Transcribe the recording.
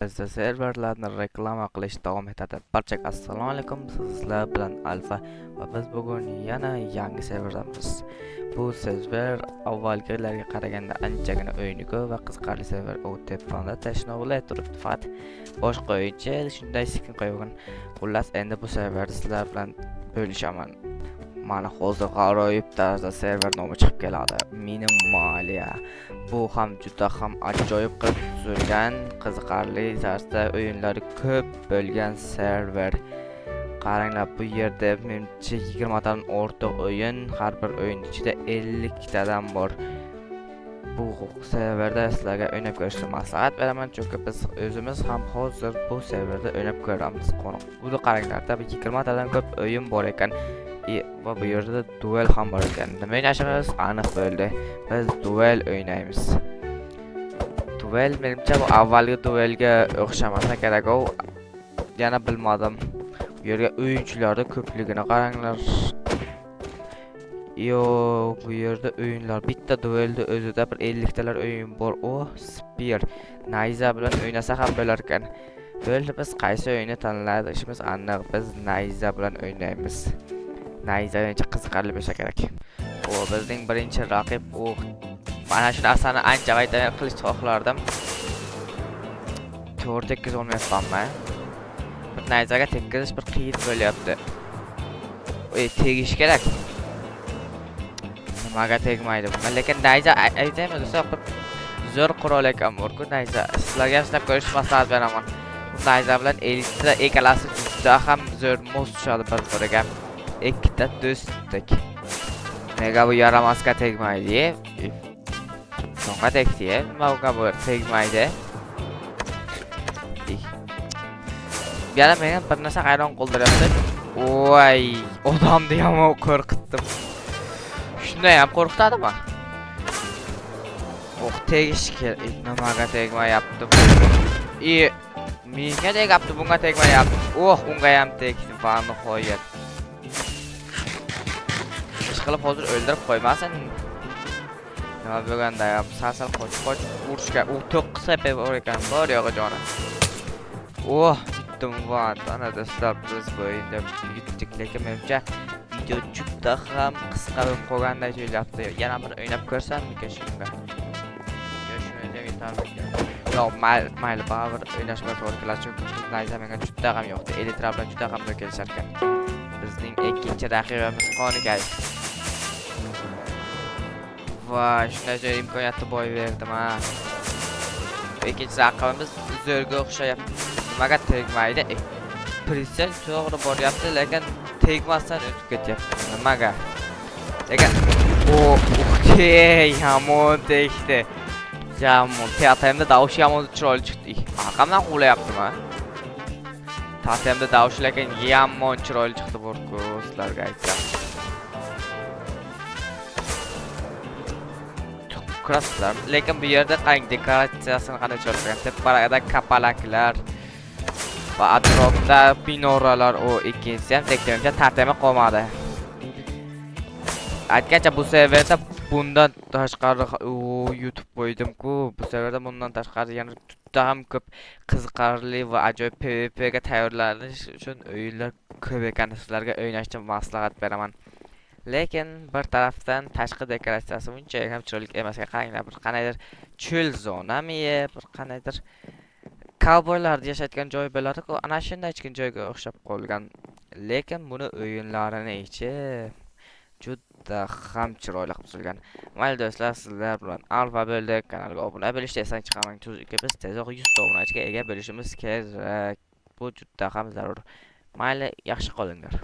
Bizda serverlarni reklama qilish davom etadi. Barchaga assalomu alaykum. Sizlar bilan Alfa va biz bugun yana yangi serverdamiz. Bu server avvalgilarga qaraganda anchagina o'yini ko'p va qiziqarli server. U telefonda tashnovlar turibdi. Faqat boshqa o'yinchi shunday skin qo'ygan. Xullas, endi bu serverni sizlar bilan bo'lishaman. Mana hozir g'aroyib tarzda server nomi chiqib keladi. Minimaliya. Bu ham juda ham ajoyib qilib tuzilgan, qiziqarli tarzda o'yinlari ko'p bo'lgan server. Qaranglar, bu yerda menimcha 20 tadan ortiq o'yin, har bir o'yin ichida 50 tadan bor. Bu serverda sizlarga o'ynab ko'rishni maslahat beraman, chunki biz o'zimiz ham hozir bu serverda o'ynab ko'ramiz. Buni qaranglar, 20 tadan ko'p o'yin bor ekan. Va bu yerda duel ham bor ekan. Nima o'ynashimiz aniq bo'ldi. Biz duel o'ynaymiz. Duel menimcha bu avvalgi duelga o'xshamasa kerak. Yana bilmadim. Bu yerga o'yinchilarda ko'pligini qaranglar. Bu yerda o'yinlar bitta duelda o'zida bir 50 talar o'yin bor. Spear Nayza bilan o'ynasa ham bo'lar ekan. Bo'ldi, biz qaysi o'yinni tanlaymiz aniq. Biz Nayza bilan o'ynaymiz. Nayza ancha qiziqarli bo'lsa kerak. Bizning birinchi raqib mana shu narsani ancha qayta qilish xohlardim. 4-8 olmayapmanmi? Bir Nayzaga tekkizish bir qiyin bo'lyapti. Tegish kerak. Nimaga tegmaydi bu? Lekin Nayza aytaymi do'stlar, bir zo'r qurol ekan bu Nayza. Sizlarga ham sinab ko'rish maslahat beraman. Bu Nayza bilan elitda ekalasi juda ham zo'r mos tushadi bir-biriga. Ikkita do'stdek. Nega bu yaramasga tegmaydi? Songa tegdi, nimaga bu tegmaydi? Yana menga bir narsa hayron qoldiryapti. Voy, odamni ham qo'rqitdim. Shunday ham qo'rqitadimi? Tegish kerak. Nimaga tegmayapti? Menga tegapti, bunga tegmayapti. Unga ham tegdi, va nihoyat. Qilib hozir o'ldirib qo'ymasin. Nima bo'lganda ham sasal qoch urishga 9 sepe bor ekan, bor yo'g'i joni. Yutdim va ana do'stlar, biz bu o'yinda yutdik, lekin menimcha video juda ham qisqa bo'lib qolganday tuyulyapti. Yana bir o'ynab ko'rsammikan shunga? Shuni ham yetarmikan. Mayli, baribir o'ynashga to'g'ri keladi, chunki Nayza menga juda ham yoqdi. Elitra bilan juda ham kelishar ekan. Bizning ikkinchi raqibimiz qoniqay. Voy, shunday imkoniyatni boy berdim ha. Ikkinchi raqibimiz zo'rga o'xshayapti. Nimaga tegmaydi? Pritsel to'g'ri boryapti, lekin tegmasdan o'tib ketyapti. Nimaga? Lekin yomon tegdi. Yomon. Teatrda davush yomon chiroyli chiqdi. Arqamdan qo'layaptimi? Teatrda davush lekin yomon chiroyli chiqdi bu sizlarga aytsam. Kraslar, lekin bu yerda qarang, dekoratsiyasini qanday chiqargan. Teparada kapalaklar va atrofda binoralar, ikkinchisi ham tektonikda tartimi qolmadi. Aytgancha bu serverda bundan tashqari YouTube qo'ydim-ku, bu serverda bundan tashqari yana juda ham ko'p qiziqarli va ajoyib PvP ga tayyorlanish uchun o'yinlar ko'p ekan. Sizlarga o'ynashni maslahat beraman. Lekin bir tarafdan tashqi dekoratsiyasi uncha ham chiroyli emas. Qaranglar, bir qanaydir cho'l zonami, bir qanaydir kavboylar yashayotgan joy bo'ladi-ku, ana shunday kichik joyga o'xshab qolgan. Lekin buni o'yinlarini ichi juda ham chiroyli qilib tuzilgan. Mayli do'stlar, sizlar bilan Alfa bo'ldik. Kanalga obuna bo'lishni esdan chiqarmang. Chunki biz tezroq 100 ta obunachiga ega bo'lishimiz kerak. Bu juda ham zarur. Mayli, yaxshi qolinglar.